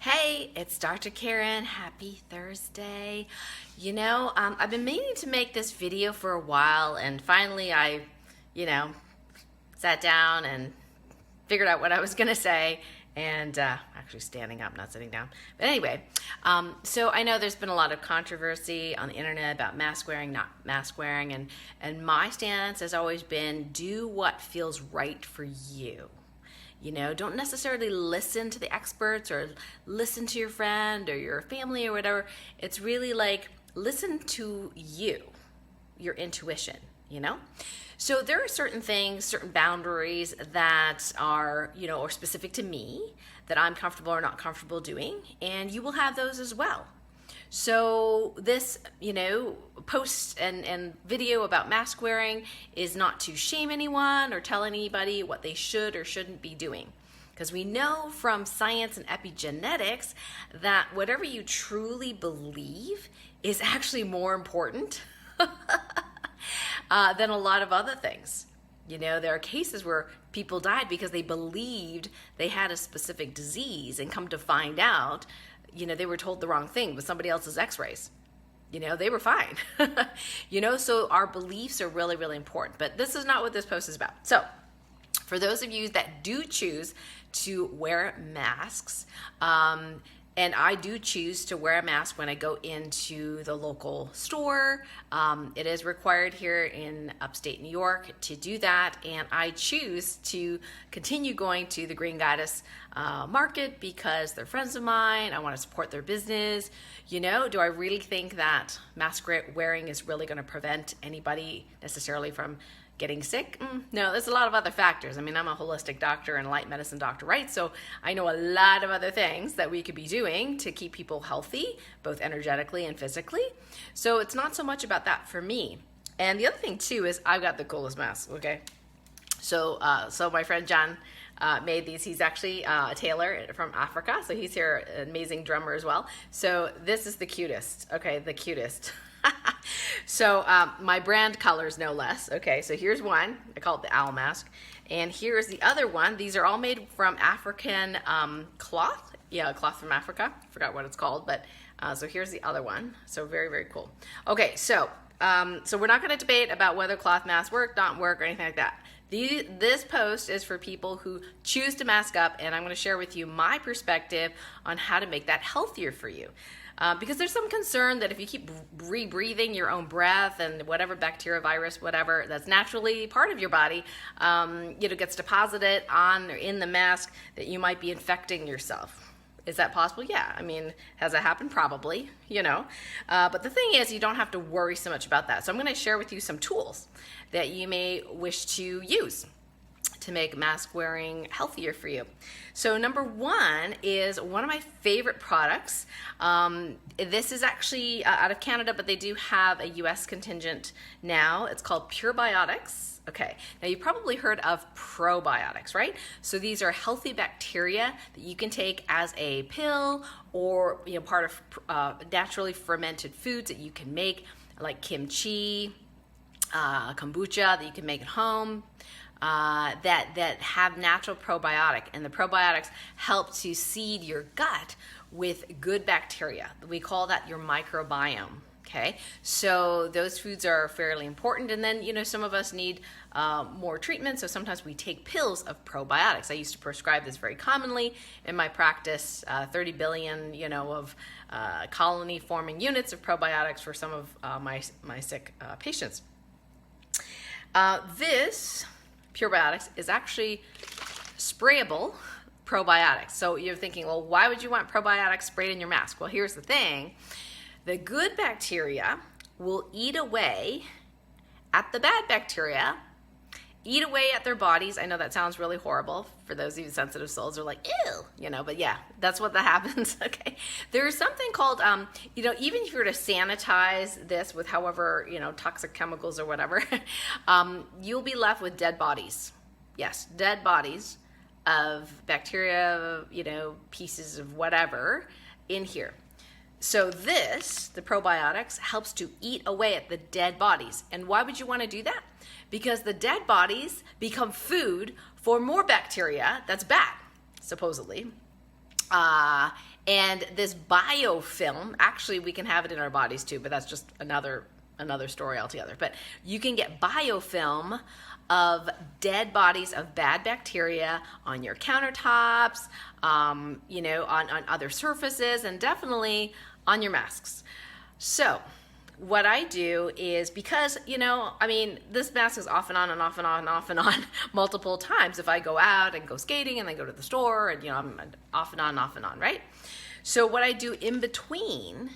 Hey, it's Dr. Karen. Happy Thursday. I've been meaning to make this video for a while, and finally I, sat down and figured out what I was going to say, and actually standing up, not sitting down. But anyway, so I know there's been a lot of controversy on the internet about mask wearing, not mask wearing, and my stance has always been do what feels right for you. Don't necessarily listen to the experts or listen to your friend or your family or whatever. It's really like listen to you, your intuition, So there are certain things, certain boundaries that are, or specific to me that I'm comfortable or not comfortable doing, and you will have those as well. So this, post and video about mask wearing is not to shame anyone or tell anybody what they should or shouldn't be doing. Because we know from science and epigenetics that whatever you truly believe is actually more important than a lot of other things. There are cases where people died because they believed they had a specific disease and come to find out they were told the wrong thing with somebody else's x-rays. They were fine. So our beliefs are really, really important. But this is not what this post is about. So for those of you that do choose to wear masks, and I do choose to wear a mask when I go into the local store. It is required here in upstate New York to do that, and I choose to continue going to the Green Goddess market because they're friends of mine. I want to support their business. Do I really think that mask wearing is really going to prevent anybody necessarily from getting sick? No, there's a lot of other factors. I'm a holistic doctor and a light medicine doctor, right? So I know a lot of other things that we could be doing to keep people healthy, both energetically and physically. So it's not so much about that for me. And the other thing too is I've got the coolest mask, okay? So my friend John made these. He's actually a tailor from Africa. So he's here, an amazing drummer as well. So this is the cutest, okay? The cutest. So my brand colors no less. Okay, so here's one. I call it the owl mask. And here's the other one. These are all made from African cloth. Yeah, cloth from Africa. Forgot what it's called, but so here's the other one. So very, very cool. Okay, so we're not going to debate about whether cloth masks work, don't work, or anything like that. This post is for people who choose to mask up, and I'm going to share with you my perspective on how to make that healthier for you. Because there's some concern that if you keep rebreathing your own breath and whatever bacteria, virus, whatever that's naturally part of your body, gets deposited on or in the mask, that you might be infecting yourself. Is that possible? Yeah. Has it happened? Probably, But the thing is, you don't have to worry so much about that. So I'm going to share with you some tools that you may wish to use to make mask wearing healthier for you. So number one is one of my favorite products. This is actually out of Canada, but they do have a US contingent now. It's called Probiotics. Okay, now you've probably heard of probiotics, right? So these are healthy bacteria that you can take as a pill or part of naturally fermented foods that you can make, like kimchi, kombucha that you can make at home. That have natural probiotic, and the probiotics help to seed your gut with good bacteria. We call that your microbiome. Okay, so those foods are fairly important, and then some of us need more treatment, so sometimes we take pills of probiotics. I used to prescribe this very commonly in my practice, 30 billion of colony forming units of probiotics for some of my sick patients. This Probiotics is actually sprayable probiotics. So you're thinking, well, why would you want probiotics sprayed in your mask? Well, here's the thing. The good bacteria will eat away at the bad bacteria, eat away at their bodies. I know that sounds really horrible for those of you sensitive souls are like, ew, but yeah, that's what that happens. Okay. There's something called, even if you were to sanitize this with however, toxic chemicals or whatever, you'll be left with dead bodies. Yes, dead bodies of bacteria, pieces of whatever in here. So the probiotics, helps to eat away at the dead bodies. And why would you want to do that? Because the dead bodies become food for more bacteria that's bad, supposedly. And this biofilm, actually we can have it in our bodies too, but that's just another story altogether. But you can get biofilm of dead bodies of bad bacteria on your countertops, on other surfaces, and definitely on your masks. So what I do is, because, this mask is off and on and off and on and off and on multiple times. If I go out and go skating and then go to the store, and, I'm off and on, right? So what I do in between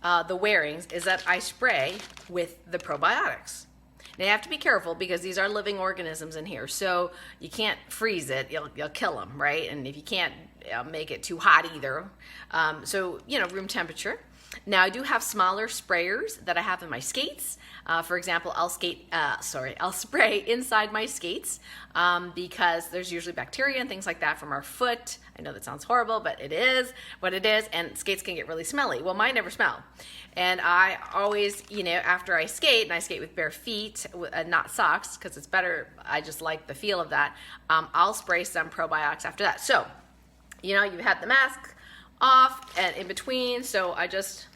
the wearings is that I spray with the probiotics. Now you have to be careful because these are living organisms in here, so you can't freeze it. You'll kill them, right? And if you can't make it too hot either, room temperature. Now I do have smaller sprayers that I have in my skates. For example, I'll spray inside my skates because there's usually bacteria and things like that from our foot. I know that sounds horrible, but it is what it is, and skates can get really smelly. Well, mine never smell. And I always, after I skate, and I skate with bare feet, not socks, because it's better, I just like the feel of that, I'll spray some probiotics after that. So, you've had the mask off and in between, so I just,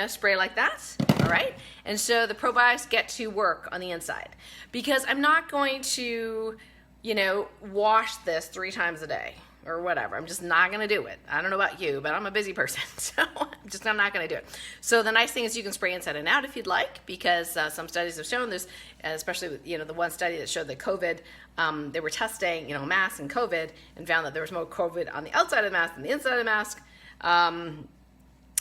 spray like that, all right? And so the probiotics get to work on the inside, because I'm not going to, wash this 3 times a day or whatever. I'm just not going to do it. I don't know about you, but I'm a busy person, so I'm not going to do it. So the nice thing is you can spray inside and out if you'd like, because some studies have shown this, especially with, the one study that showed that COVID, they were testing, masks and COVID, and found that there was more COVID on the outside of the mask than the inside of the mask.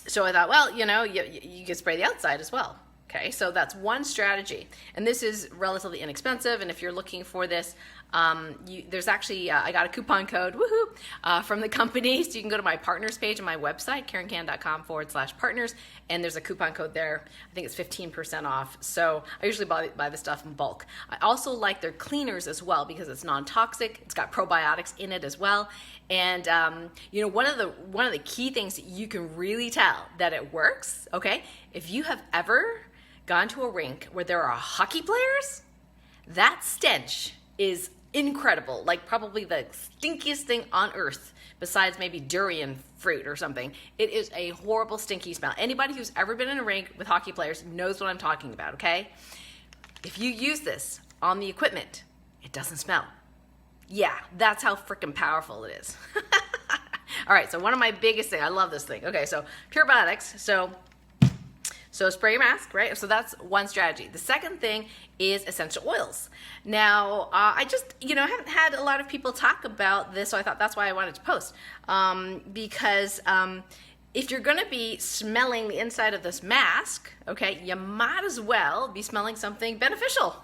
So I thought, well, you could spray the outside as well. Okay, so that's one strategy, and this is relatively inexpensive. And if you're looking for this, there's actually I got a coupon code, woohoo, from the company, so you can go to my partners page on my website, KarenCan.com/partners, and there's a coupon code there. I think it's 15% off. So I usually buy the stuff in bulk. I also like their cleaners as well because it's non-toxic. It's got probiotics in it as well, and one of the key things that you can really tell that it works. Okay, if you have ever gone to a rink where there are hockey players, that stench is incredible, like probably the stinkiest thing on earth besides maybe durian fruit or something. It is a horrible, stinky smell. Anybody who's ever been in a rink with hockey players knows what I'm talking about, okay? If you use this on the equipment, it doesn't smell. Yeah, that's how freaking powerful it is. All right, so one of my biggest things, I love this thing. Okay, so probiotics, so spray your mask, right? So that's one strategy. The second thing is essential oils. Now, I just, haven't had a lot of people talk about this, so I thought that's why I wanted to post. Because if you're gonna be smelling the inside of this mask, okay, you might as well be smelling something beneficial.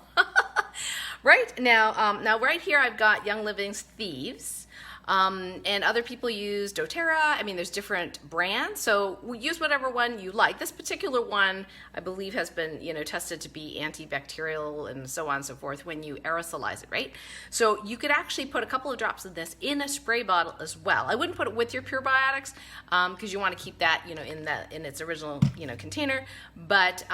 Right? Now right here I've got Young Living's Thieves. And other people use doTERRA. I mean, there's different brands, so we use whatever one you like. This particular one, I believe, has been, tested to be antibacterial and so on and so forth when you aerosolize it, right? So you could actually put a couple of drops of this in a spray bottle as well. I wouldn't put it with your probiotics because you want to keep that, in its original, container. But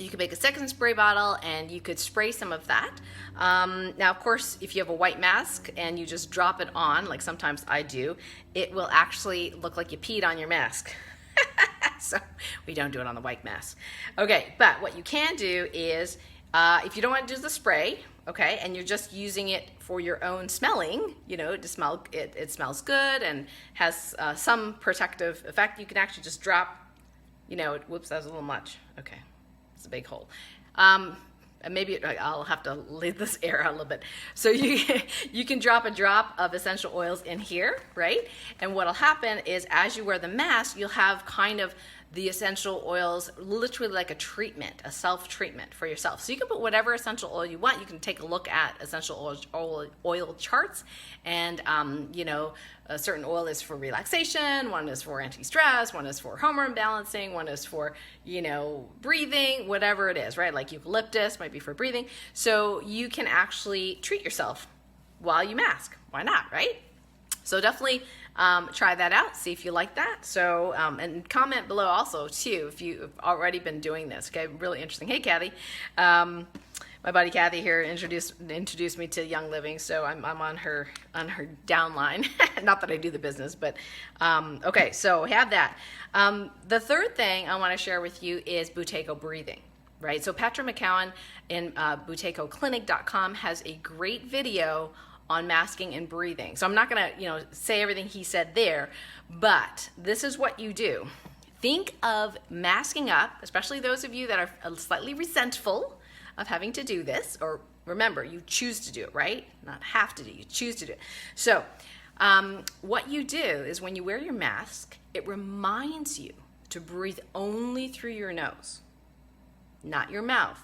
you could make a second spray bottle and you could spray some of that. Now, of course, if you have a white mask and you just drop it on, like sometimes I do, it will actually look like you peed on your mask. So we don't do it on the white mask. Okay, but what you can do is, if you don't want to do the spray, okay, and you're just using it for your own smelling, it smells good and has some protective effect, you can actually just drop, whoops, that was a little much. Okay. It's a big hole. And maybe I'll have to leave this air out a little bit. So you can drop a drop of essential oils in here, right? And what'll happen is as you wear the mask, you'll have kind of the essential oils literally like a treatment, a self-treatment for yourself. So you can put whatever essential oil you want. You can take a look at essential oil charts, and a certain oil is for relaxation, one is for anti-stress, one is for hormone balancing, one is for, breathing, whatever it is, right? Like eucalyptus might be for breathing. So you can actually treat yourself while you mask. Why not, right? So definitely try that out, see if you like that. So, and comment below also too if you've already been doing this, okay? Really interesting. Hey, Kathy. My buddy Kathy here introduced me to Young Living, so I'm on her downline. Not that I do the business, but okay. So have that. The third thing I want to share with you is Buteyko Breathing. Right. So Patrick McCowan in ButeykoClinic.com has a great video on masking and breathing. So I'm not going to say everything he said there, but this is what you do. Think of masking up, especially those of you that are slightly resentful of having to do this, or remember, you choose to do it, right? Not have to do, you choose to do it. So what you do is when you wear your mask, it reminds you to breathe only through your nose, not your mouth.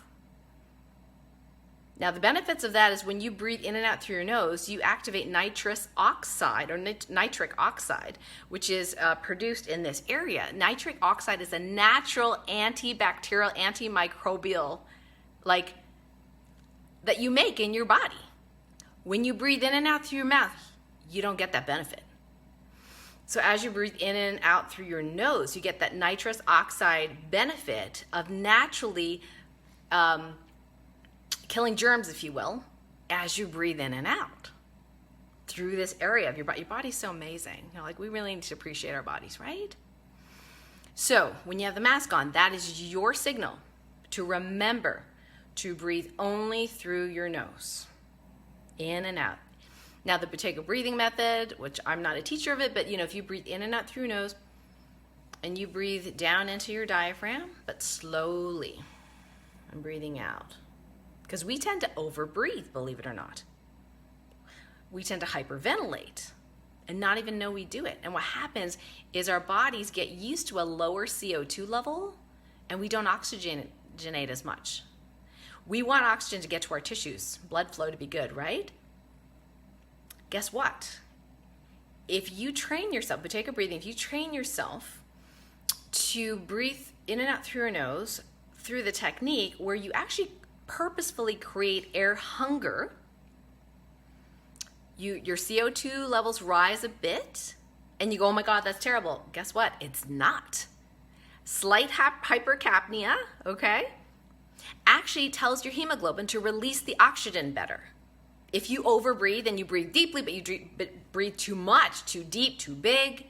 Now, the benefits of that is when you breathe in and out through your nose, you activate nitrous oxide or nitric oxide, which is produced in this area. Nitric oxide is a natural antibacterial, antimicrobial that you make in your body. When you breathe in and out through your mouth, you don't get that benefit. So as you breathe in and out through your nose, you get that nitrous oxide benefit of naturally killing germs, if you will, as you breathe in and out through this area of your body. Your body's so amazing. We really need to appreciate our bodies, right? So when you have the mask on, that is your signal to remember to breathe only through your nose, in and out. Now, the Buteyko breathing method, which I'm not a teacher of it, but if you breathe in and out through your nose and you breathe down into your diaphragm, but slowly, and breathing out. Because we tend to overbreathe, believe it or not. We tend to hyperventilate and not even know we do it. And what happens is our bodies get used to a lower CO2 level and we don't oxygenate as much. We want oxygen to get to our tissues, blood flow to be good, right? Guess what? If you train yourself, Buteyko breathing, if you train yourself to breathe in and out through your nose through the technique where you actually purposefully create air hunger, your CO2 levels rise a bit and you go, oh my God, that's terrible. Guess what? It's not. Slight hypercapnia, okay, actually tells your hemoglobin to release the oxygen better. If you overbreathe and you breathe deeply, but you breathe too much, too deep, too big,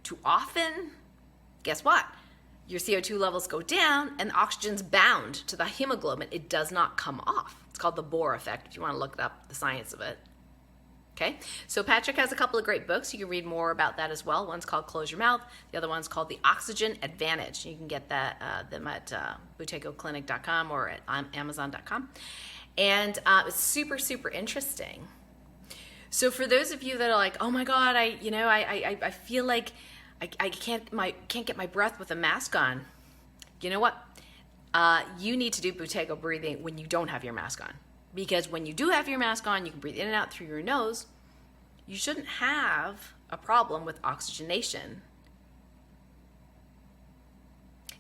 too often, guess what? Your CO2 levels go down and the oxygen's bound to the hemoglobin. It does not come off. It's called the Bohr effect, if you want to look up the science of it. Okay, so Patrick has a couple of great books. You can read more about that as well. One's called Close Your Mouth. The other one's called The Oxygen Advantage. You can get them at ButeykoClinic.com or at Amazon.com. And it's super, super interesting. So for those of you that are like, oh my God, I feel like I can't get my breath with a mask on. You know what? You need to do Buteyko breathing when you don't have your mask on. Because when you do have your mask on, you can breathe in and out through your nose. You shouldn't have a problem with oxygenation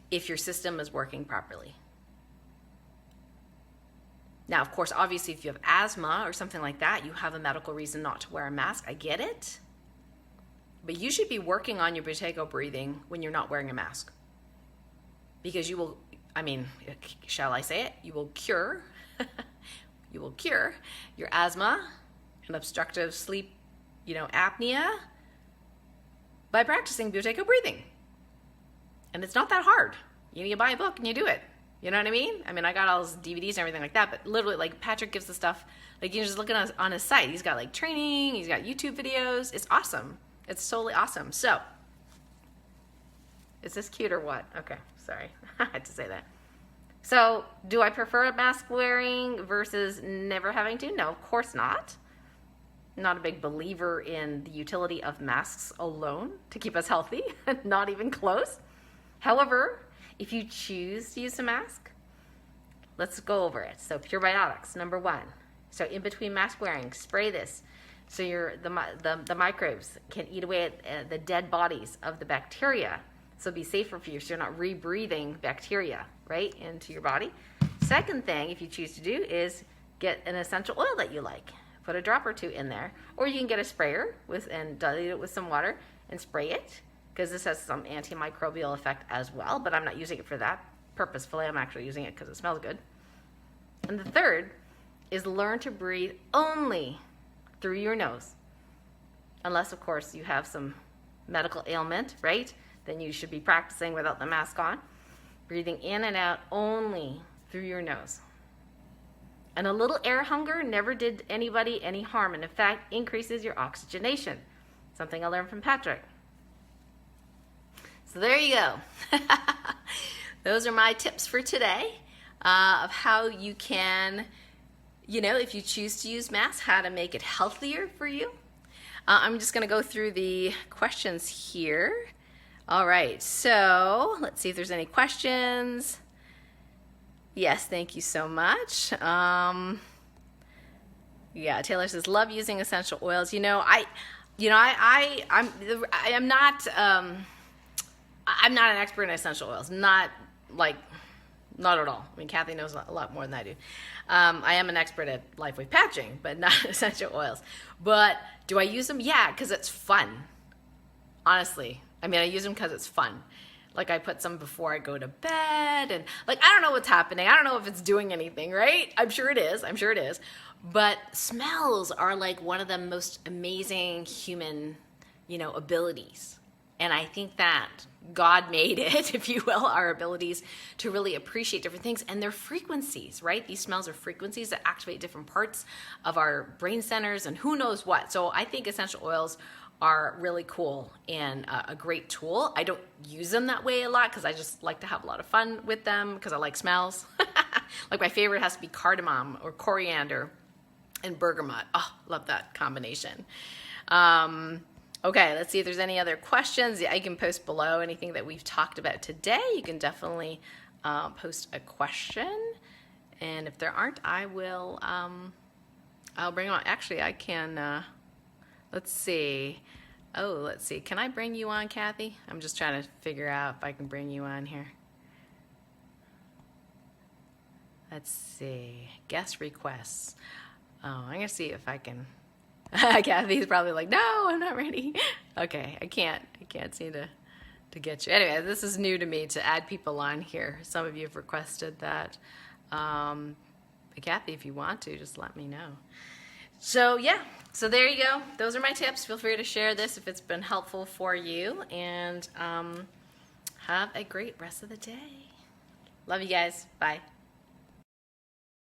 if your system is working properly. Now, of course, obviously, if you have asthma or something like that, you have a medical reason not to wear a mask. I get it. But you should be working on your Buteyko breathing when you're not wearing a mask. Because you will, shall I say it? You will cure your asthma and obstructive sleep, apnea by practicing Buteyko breathing. And it's not that hard. You buy a book and you do it. You know what I mean? I got all his DVDs and everything like that, but literally, Patrick gives the stuff, you just look on his site. He's got training, he's got YouTube videos. It's awesome. It's totally awesome. So, is this cute or what? Okay, sorry. I had to say that. So, do I prefer mask wearing versus never having to? No, of course not. I'm not a big believer in the utility of masks alone to keep us healthy. Not even close. However, if you choose to use a mask, let's go over it. So, probiotics, number 1. So, in between mask wearing, spray this. So the microbes can eat away at the dead bodies of the bacteria. So it'll be safer for you, so you're not rebreathing bacteria, right, into your body. Second thing, if you choose to do, is get an essential oil that you like. Put a drop or 2 in there. Or you can get a sprayer and dilute it with some water and spray it, because this has some antimicrobial effect as well, but I'm not using it for that purposefully. I'm actually using it because it smells good. And the third is learn to breathe only through your nose. Unless, of course, you have some medical ailment, right? Then you should be practicing without the mask on. Breathing in and out only through your nose. And a little air hunger never did anybody any harm, and in fact increases your oxygenation. Something I learned from Patrick. So there you go. Those are my tips for today of how you can, if you choose to use masks, how to make it healthier for you. I'm just going to go through the questions here. All right, so let's see if there's any questions. Yes, thank you so much. Yeah, Taylor says, love using essential oils. I'm not an expert in essential oils. Not at all. I mean, Kathy knows a lot more than I do. I am an expert at LifeWave patching, but not essential oils. But do I use them? Yeah, because it's fun. Honestly. I mean, I use them because it's fun. Like, I put some before I go to bed, and I don't know what's happening. I don't know if it's doing anything, right? I'm sure it is. But smells are one of the most amazing human, abilities. And I think that God made it, if you will, our abilities to really appreciate different things and their frequencies, right? These smells are frequencies that activate different parts of our brain centers and who knows what. So I think essential oils are really cool and a great tool. I don't use them that way a lot because I just like to have a lot of fun with them because I like smells. My favorite has to be cardamom or coriander and bergamot. Oh, love that combination. Okay, let's see if there's any other questions. Yeah, I can post below anything that we've talked about today. You can definitely post a question. And if there aren't, I will, I'll bring on. Actually, I can, let's see. Oh, let's see. Can I bring you on, Kathy? I'm just trying to figure out if I can bring you on here. Let's see. Guest requests. Oh, I'm going to see if I can. Kathy's probably like, no, I'm not ready. Okay, I can't seem to get you. Anyway, this is new to me to add people on here. Some of you have requested that. But Kathy, if you want to, just let me know. So yeah, so there you go. Those are my tips. Feel free to share this if it's been helpful for you. And have a great rest of the day. Love you guys. Bye.